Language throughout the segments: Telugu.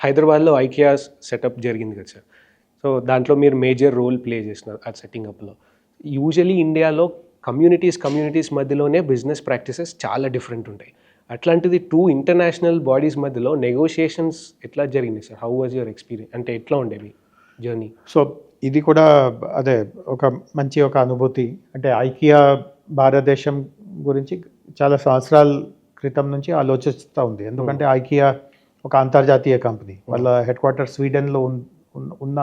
హైదరాబాద్లో ఐకియా సెటప్ జరిగింది కదా సార్. సో దాంట్లో మీరు మేజర్ రోల్ ప్లే చేసినారు ఆ సెట్టింగ్ అప్లో. యూజువలీ ఇండియాలో కమ్యూనిటీస్ మధ్యలోనే బిజినెస్ ప్రాక్టీసెస్ చాలా డిఫరెంట్ ఉంటాయి. అట్లాంటిది 2 ఇంటర్నేషనల్ బాడీస్ మధ్యలో నెగోషియేషన్స్ ఎట్లా జరిగింది sir? How was your experience? అంటే ఎట్లా ఉండేవి జర్నీ? సో ఇది కూడా అదే ఒక మంచి అనుభూతి. అంటే ఐకియా భారతదేశం గురించి చాలా సంవత్సరాల క్రితం నుంచి ఆలోచిస్తూ ఉంది. ఎందుకంటే ఐకియా ఒక అంతర్జాతీయ కంపెనీ. వాళ్ళ హెడ్ క్వార్టర్ స్వీడన్లో ఉన్న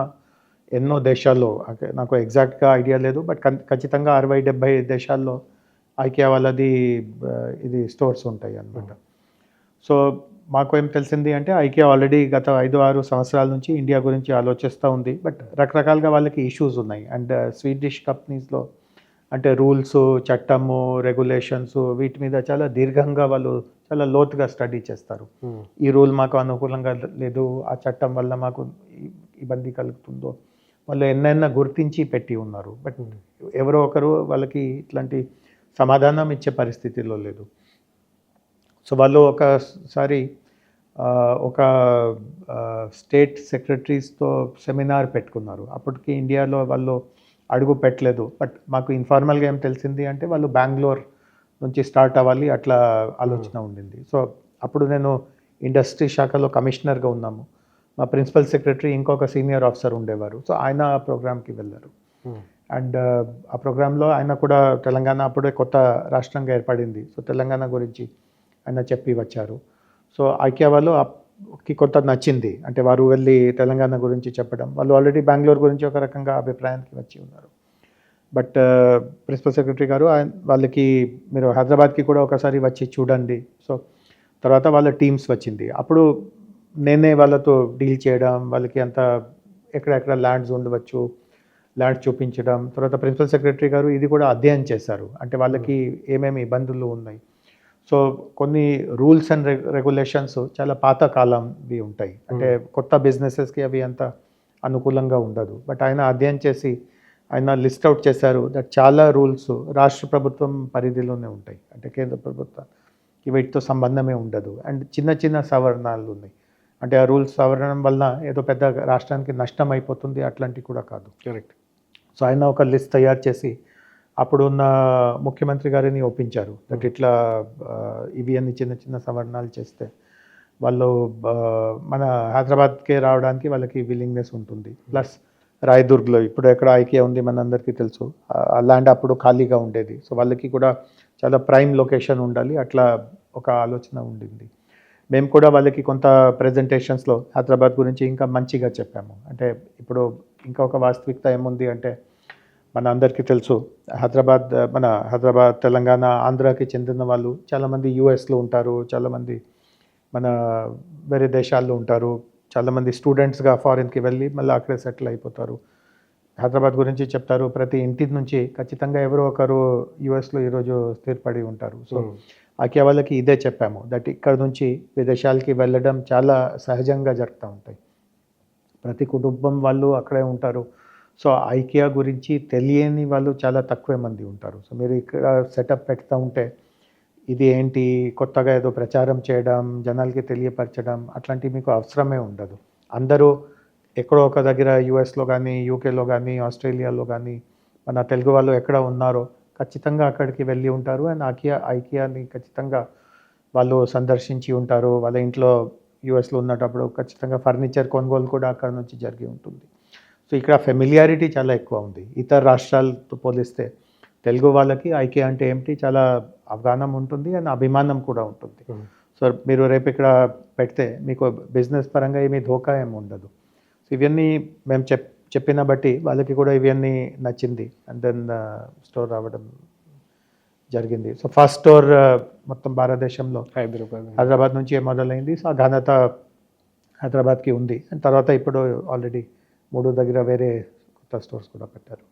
ఎన్నో దేశాల్లో, నాకు ఎగ్జాక్ట్గా ఐడియా లేదు, బట్ ఖచ్చితంగా 60-70 దేశాల్లో ఐకియా వాళ్ళది ఇది స్టోర్స్ ఉంటాయి అన్నమాట. సో మాకు ఏం తెలిసింది అంటే ఐకియా ఆల్రెడీ గత 5-6 సంవత్సరాల నుంచి ఇండియా గురించి ఆలోచిస్తూ ఉంది. బట్ రకరకాలుగా వాళ్ళకి ఇష్యూస్ ఉన్నాయి. అండ్ స్వీడిష్ కంపెనీస్లో అంటే రూల్స్, చట్టము, రెగ్యులేషన్స్ వీటి మీద చాలా దీర్ఘంగా వాళ్ళు చాలా లోతుగా స్టడీ చేస్తారు. ఈ రూల్ మాకు అనుకూలంగా లేదు, ఆ చట్టం వల్ల మాకు ఇబ్బంది కలుగుతుందో వాళ్ళు ఎన్నైనా గుర్తించి పెట్టి ఉన్నారు. బట్ ఎవరో ఒకరు వాళ్ళకి ఇట్లాంటి సమాధానం ఇచ్చే పరిస్థితిలో లేదు. సో వాళ్ళు ఒకసారి ఒక స్టేట్ సెక్రటరీస్తో సెమినార్ పెట్టుకున్నారు. అప్పటికి ఇండియాలో వాళ్ళు అడుగు పెట్టలేదు. బట్ మాకు ఇన్ఫార్మల్గా ఏం తెలిసింది అంటే వాళ్ళు బెంగళూరు నుంచి స్టార్ట్ అవ్వాలి అట్లా ఆలోచన ఉండింది. సో అప్పుడు నేను ఇండస్ట్రీ శాఖలో కమిషనర్గా ఉన్నాము. మా ప్రిన్సిపల్ సెక్రటరీ ఇంకొక సీనియర్ ఆఫీసర్ ఉండేవారు. సో ఆయన ఆ ప్రోగ్రామ్కి వెళ్ళారు. అండ్ ఆ ప్రోగ్రాంలో ఆయన కూడా తెలంగాణ అప్పుడే కొత్త రాష్ట్రంగా ఏర్పడింది. సో తెలంగాణ గురించి ఆయన చెప్పి వచ్చారు. సో ఐకియా వాళ్ళకి కొంత నచ్చింది. అంటే వారు వెళ్ళి తెలంగాణ గురించి చెప్పడం. వాళ్ళు ఆల్రెడీ బెంగళూరు గురించి ఒక రకంగా అభిప్రాయానికి వచ్చి ఉన్నారు. బట్ ప్రిన్సిపల్ సెక్రటరీ గారు వాళ్ళకి మీరు హైదరాబాద్కి కూడా ఒకసారి వచ్చి చూడండి. సో తర్వాత వాళ్ళ టీమ్స్ వచ్చింది. అప్పుడు నేనే వాళ్ళతో డీల్ చేయడం, వాళ్ళకి అంత ఎక్కడెక్కడ ల్యాండ్స్ ఉండవచ్చు, ల్యాండ్స్ చూపించడం. తర్వాత ప్రిన్సిపల్ సెక్రటరీ గారు ఇది కూడా అధ్యయనం చేశారు. అంటే వాళ్ళకి ఏమేమి ఇబ్బందులు ఉన్నాయి. సో కొన్ని రూల్స్ అండ్ రెగ్యులేషన్స్ చాలా పాత కాలంవి ఉంటాయి. అంటే కొత్త బిజినెసెస్కి అవి అంత అనుకూలంగా ఉండదు. బట్ ఆయన అధ్యయనం చేసి ఆయన లిస్ట్ అవుట్ చేశారు దట్ చాలా రూల్స్ రాష్ట్ర ప్రభుత్వం పరిధిలోనే ఉంటాయి. అంటే కేంద్ర ప్రభుత్వానికి వీటితో సంబంధమే ఉండదు. అండ్ చిన్న చిన్న సవరణలు ఉన్నాయి. అంటే ఆ రూల్స్ సవరణం వలన ఏదో పెద్ద రాష్ట్రానికి నష్టం అయిపోతుంది అట్లాంటివి కూడా కాదు. కరెక్ట్. సో ఆయన ఒక లిస్ట్ తయారు చేసి అప్పుడున్న ముఖ్యమంత్రి గారిని ఒప్పించారు. దట్ ఇట్లా ఇవి అన్ని చిన్న చిన్న సవరణాలు చేస్తే వాళ్ళు మన హైదరాబాద్కే రావడానికి వాళ్ళకి విల్లింగ్నెస్ ఉంటుంది. ప్లస్ రాయదుర్గ్లో ఇప్పుడు ఎక్కడ ఐకియా ఉంది మనందరికీ తెలుసు. ఆ ల్యాండ్ అప్పుడు ఖాళీగా ఉండేది. సో వాళ్ళకి కూడా చాలా ప్రైమ్ లొకేషన్ ఉండాలి, అట్లా ఒక ఆలోచన ఉండింది. మేము కూడా వాళ్ళకి కొంత ప్రజెంటేషన్స్లో హైదరాబాద్ గురించి ఇంకా మంచిగా చెప్పాము. అంటే ఇప్పుడు ఇంకా ఒక వాస్తవికత ఏముంది అంటే మన అందరికీ తెలుసు మన హైదరాబాద్, తెలంగాణ, ఆంధ్రాకి చెందిన వాళ్ళు చాలామంది యూఎస్లో ఉంటారు, చాలామంది మన వేరే దేశాల్లో ఉంటారు, చాలామంది స్టూడెంట్స్గా ఫారిన్కి వెళ్ళి మళ్ళీ అక్కడే సెటిల్ అయిపోతారు. హైదరాబాద్ గురించి చెప్తారు. ప్రతి ఇంటి నుంచి ఖచ్చితంగా ఎవరో ఒకరు యూఎస్లో ఈరోజు స్థిరపడి ఉంటారు. సో ఐకియా వాళ్ళకి ఇదే చెప్పాము దట్ ఇక్కడ నుంచి విదేశాలకి వెళ్ళడం చాలా సహజంగా జరుగుతూ ఉంటాయి. ప్రతి కుటుంబం వాళ్ళు అక్కడే ఉంటారు. సో ఐకియా గురించి తెలియని వాళ్ళు చాలా తక్కువ మంది ఉంటారు. సో మీరు ఇక్కడ సెటప్ పెడతా ఉంటే ఇది ఏంటి కొత్తగా ఏదో ప్రచారం చేయడం, జనాలకి తెలియపరచడం అట్లాంటివి మీకు అవసరమే ఉండదు. అందరూ ఎక్కడో ఒక దగ్గర యూఎస్లో కానీ, యూకేలో కానీ, ఆస్ట్రేలియాలో కానీ మన తెలుగు వాళ్ళు ఎక్కడ ఉన్నారో ఖచ్చితంగా అక్కడికి వెళ్ళి ఉంటారు. అండ్ ఐకియాని ఖచ్చితంగా వాళ్ళు సందర్శించి ఉంటారు. వాళ్ళ ఇంట్లో యూఎస్లో ఉన్నప్పుడు ఖచ్చితంగా ఫర్నిచర్ కొనుగోలు కూడా అక్కడ నుంచి జరిగి ఉంటుంది. సో ఇక్కడ ఫెమిలియారిటీ చాలా ఎక్కువ ఉంది. ఇతర రాష్ట్రాలతో పోలిస్తే తెలుగు వాళ్ళకి ఐకియా అంటే ఏమిటి చాలా అవగాహన ఉంటుంది అండ్ అభిమానం కూడా ఉంటుంది. సో మీరు రేపు ఇక్కడ పెడితే మీకు బిజినెస్ పరంగా ఏమీ ధోకా ఏమి ఉండదు. సో ఇవన్నీ మేము చెప్పిన బట్టి వాళ్ళకి కూడా ఇవన్నీ నచ్చింది. అండ్ దెన్ స్టోర్ రావడం జరిగింది. సో ఫస్ట్ స్టోర్ మొత్తం భారతదేశంలో హైదరాబాద్ నుంచి మొదలైంది. సో ఆ ఘనత హైదరాబాద్కి ఉంది. అండ్ తర్వాత ఇప్పుడు ఆల్రెడీ 3 దగ్గర వేరే కొత్త స్టోర్స్ కూడా పెట్టారు.